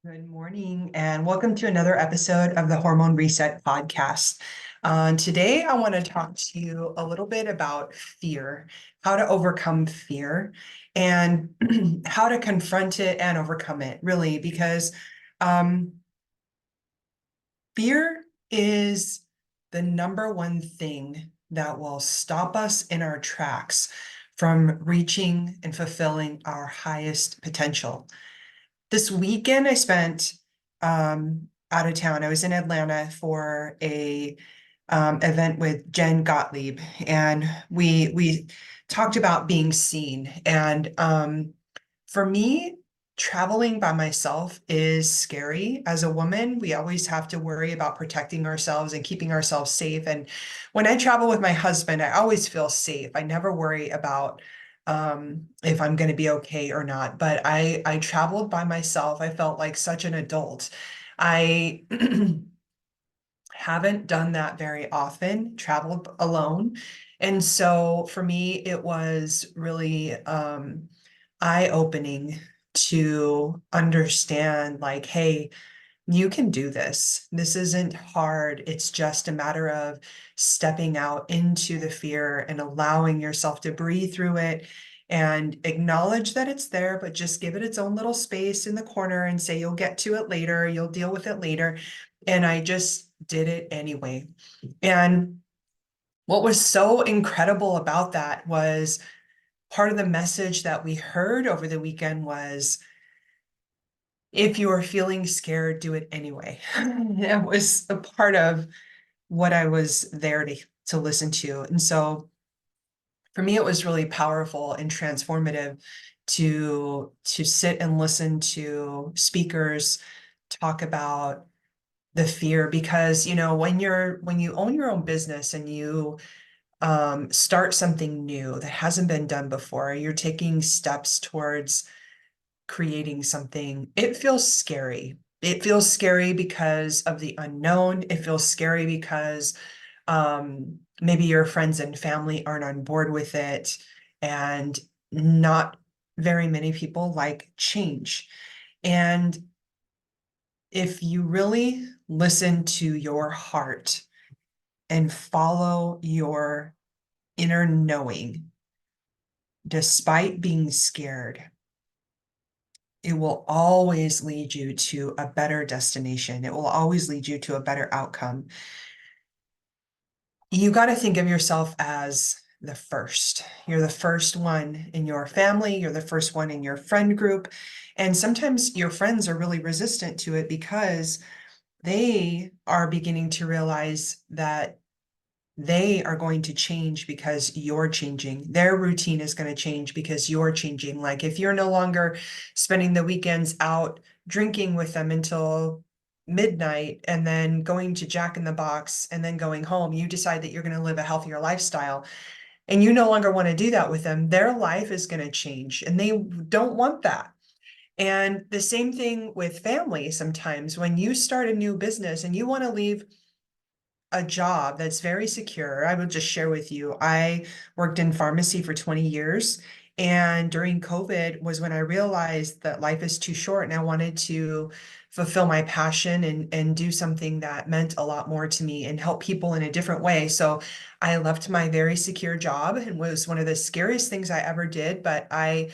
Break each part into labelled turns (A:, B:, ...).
A: Good morning, and welcome to another episode of the Hormone Reset Podcast. Today, I want to talk to you a little bit about fear, how to overcome fear, and how to confront it and overcome it, really, because um, fear is the number one thing that will stop us in our tracks from reaching and fulfilling our highest potential. This weekend I spent out of town. I was in Atlanta for a event with Jen Gottlieb, and we talked about being seen. And for me, traveling by myself is scary. As a woman, we always have to worry about protecting ourselves and keeping ourselves safe. And when I travel with my husband, I always feel safe. I never worry about if I'm going to be okay or not. But I traveled by myself. I felt like such an adult. I haven't done that very often, traveled alone. And so for me, it was really eye-opening to understand, like, hey, you can do this. This isn't hard. It's just a matter of stepping out into the fear and allowing yourself to breathe through it and acknowledge that it's there, but just give it its own little space in the corner and say, you'll get to it later, you'll deal with it later. And I just did it anyway. And what was so incredible about that was part of the message that we heard over the weekend was, if you are feeling scared, do it anyway. That was a part of what I was there to listen to. And so for me, it was really powerful and transformative to sit and listen to speakers talk about the fear, because when you own your own business and you start something new that hasn't been done before, you're taking steps towards creating something, it feels scary. It feels scary because of the unknown. It feels scary because maybe your friends and family aren't on board with it, and not very many people like change. And if you really listen to your heart and follow your inner knowing, despite being scared, it will always lead you to a better destination. It will always lead you to a better outcome. You got to think of yourself as the first. You're the first one in your family. You're the first one in your friend group. And sometimes your friends are really resistant to it because they are beginning to realize that they are going to change because you're changing. Their routine is going to change because you're changing. Like if you're no longer spending the weekends out drinking with them until midnight and then going to Jack in the Box and then going home, you decide that you're going to live a healthier lifestyle and you no longer want to do that with them, their life is going to change and they don't want that. And the same thing with family. Sometimes when you start a new business and you want to leave a job that's very secure. I will just share with you, I worked in pharmacy for 20 years. And during COVID was when I realized that life is too short and I wanted to fulfill my passion and do something that meant a lot more to me and help people in a different way. So I left my very secure job, and was one of the scariest things I ever did. But I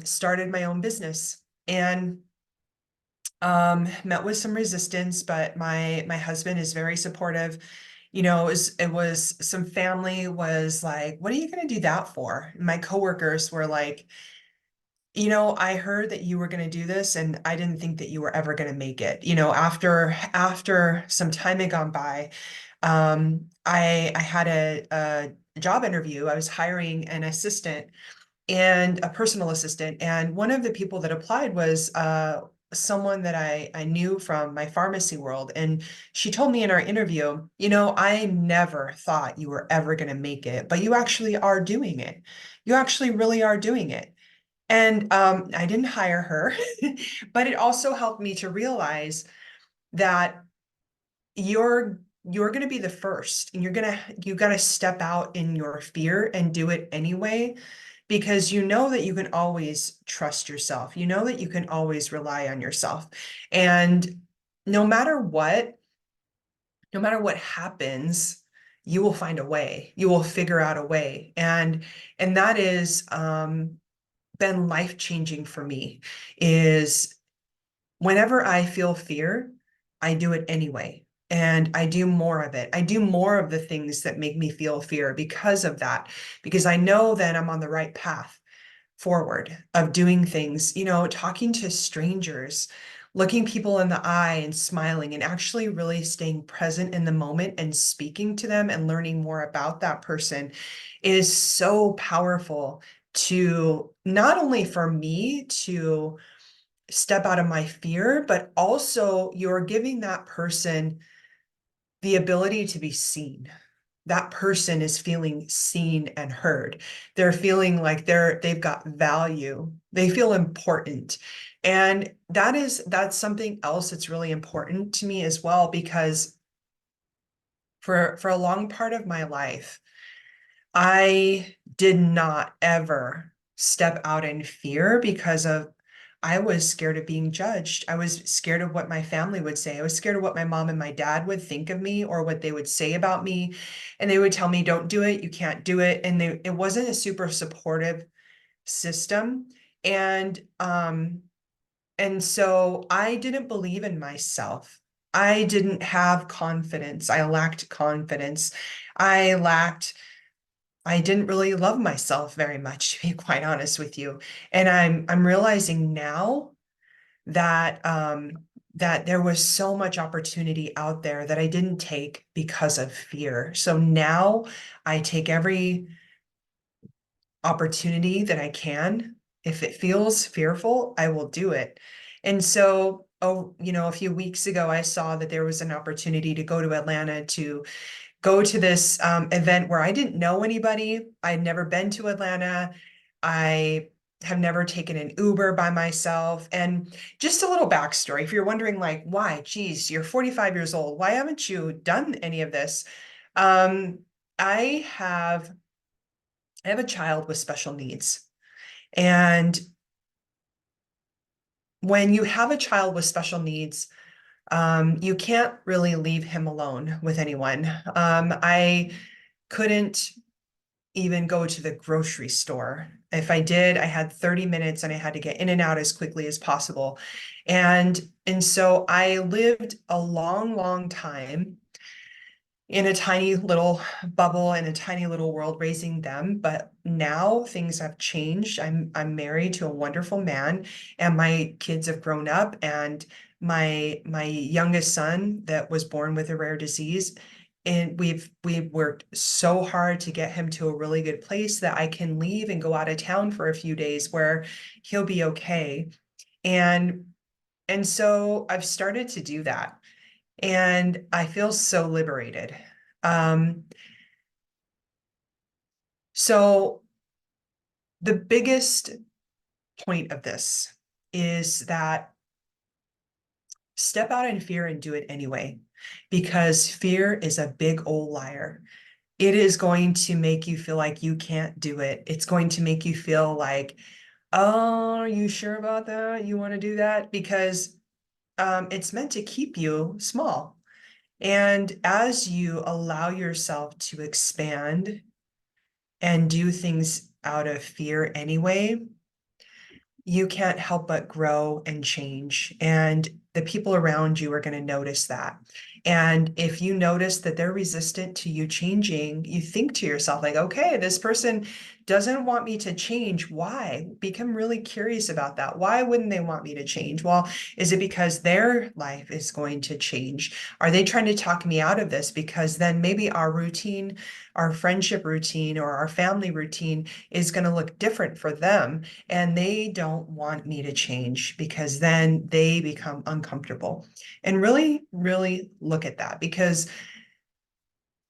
A: started my own business and met with some resistance, but my husband is very supportive. It was some family was like, what are you going to do that for? My coworkers were like, I heard that you were going to do this and I didn't think that you were ever going to make it. After some time had gone by, I had a job interview. I was hiring an assistant and a personal assistant. And one of the people that applied was someone that I knew from my pharmacy world. And she told me in our interview, I never thought you were ever going to make it, but you actually are doing it. You actually really are doing it. And I didn't hire her, but it also helped me to realize that you're going to be the first, and you got to step out in your fear and do it anyway, because you know that you can always trust yourself. You know that you can always rely on yourself. And no matter what, no matter what happens, you will find a way. You will figure out a way. And that is been life-changing for me, is whenever I feel fear, I do it anyway. And I do more of it. I do more of the things that make me feel fear because of that, because I know that I'm on the right path forward of doing things, talking to strangers, looking people in the eye and smiling, and actually really staying present in the moment and speaking to them and learning more about that person is so powerful, to not only for me to step out of my fear, but also you're giving that person the ability to be seen. That person is feeling seen and heard. They're feeling like they've got value. They feel important. And that's something else that's really important to me as well, because for a long part of my life, I did not ever step out in fear because I was scared of being judged. I was scared of what my family would say. I was scared of what my mom and my dad would think of me or what they would say about me. And they would tell me, don't do it, you can't do it. And it wasn't a super supportive system. And so I didn't believe in myself. I didn't have confidence. I lacked confidence. I didn't really love myself very much, to be quite honest with you. And I'm realizing now that that there was so much opportunity out there that I didn't take because of fear. So now I take every opportunity that I can. If it feels fearful, I will do it. And so, a few weeks ago, I saw that there was an opportunity to go to Atlanta to go to this event where I didn't know anybody. I'd never been to Atlanta. I have never taken an Uber by myself. And just a little backstory, if you're wondering, like, why, geez, you're 45 years old, why haven't you done any of this? Um, I have I have a child with special needs. And when you have a child with special needs, you can't really leave him alone with anyone. I couldn't even go to the grocery store. If I did, I had 30 minutes and I had to get in and out as quickly as possible. And so I lived a long, long time in a tiny little bubble in a tiny little world raising them. But now things have changed. I'm married to a wonderful man, and my kids have grown up, and my youngest son that was born with a rare disease, and we've worked so hard to get him to a really good place that I can leave and go out of town for a few days where he'll be okay. And and so I've started to do that, and I feel so liberated. Um, so the biggest point of this is that step out in fear and do it anyway, because fear is a big old liar. It is going to make you feel like you can't do it. It's going to make you feel like, oh, are you sure about that? You want to do that? Because it's meant to keep you small. And as you allow yourself to expand and do things out of fear anyway, you can't help but grow and change. And the people around you are going to notice that. And if you notice that they're resistant to you changing, you think to yourself, like, okay, this person doesn't want me to change. Why? Become really curious about that. Why wouldn't they want me to change? Well, is it because their life is going to change? Are they trying to talk me out of this? Because then maybe our routine, our friendship routine, or our family routine is going to look different for them, and they don't want me to change because then they become uncomfortable. And really, really look at that, because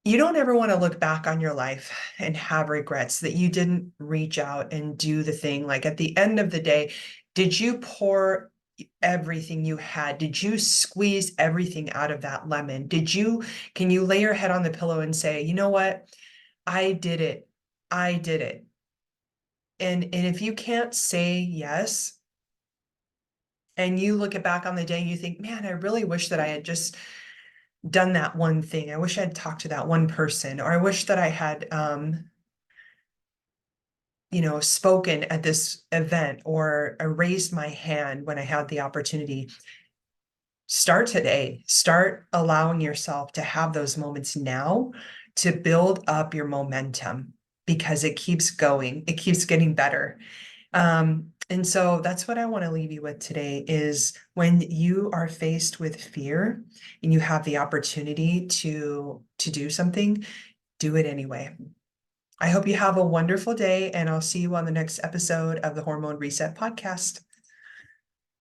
A: you don't ever want to look back on your life and have regrets that you didn't reach out and do the thing. Like, at the end of the day, did you pour everything you had? Did you squeeze everything out of that lemon? Can you lay your head on the pillow and say, you know what? I did it. I did it. And if you can't say yes, and you look back on the day and you think, man, I really wish that I had just done that one thing. I wish I had talked to that one person, or I wish that I had, spoken at this event, or I raised my hand when I had the opportunity. Start today. Start allowing yourself to have those moments now to build up your momentum, because it keeps going. It keeps getting better. And so that's what I want to leave you with today is, when you are faced with fear and you have the opportunity to do something, do it anyway. I hope you have a wonderful day, and I'll see you on the next episode of the Hormone Reset podcast.